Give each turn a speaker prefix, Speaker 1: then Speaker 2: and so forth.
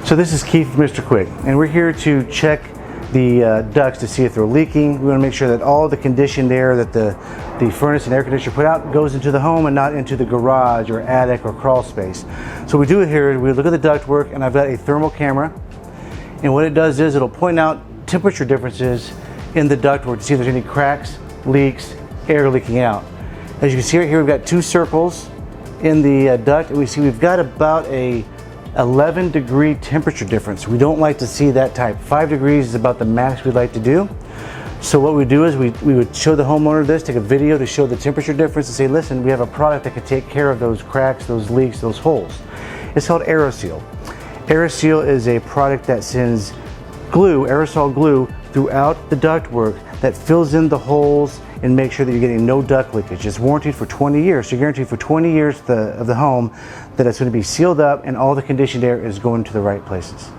Speaker 1: So this is Keith from Mr. Quik, and we're here to check the ducts to see if they're leaking. We want to make sure that all the conditioned air that the furnace and air conditioner put out goes into the home and not into the garage or attic or crawl space. So what we do here is we look at the duct work, and I've got a thermal camera, and what it does is it'll point out temperature differences in the ductwork to see if there's any cracks, leaks, air leaking out. As you can see right here, we've got two circles in the duct, and we see we've got about a 11-degree temperature difference. We don't like to see that type. 5 degrees is about the max we'd like to do. So what we do is we would show the homeowner this, take a video to show the temperature difference and say, listen, we have a product that can take care of those cracks, those leaks, those holes. It's called AeroSeal. AeroSeal is a product that sends glue, aerosol glue, throughout the ductwork that fills in the holes and make sure that you're getting no duct leakage. It's warranted for 20 years. So you're guaranteed for 20 years of the home that it's going to be sealed up and all the conditioned air is going to the right places.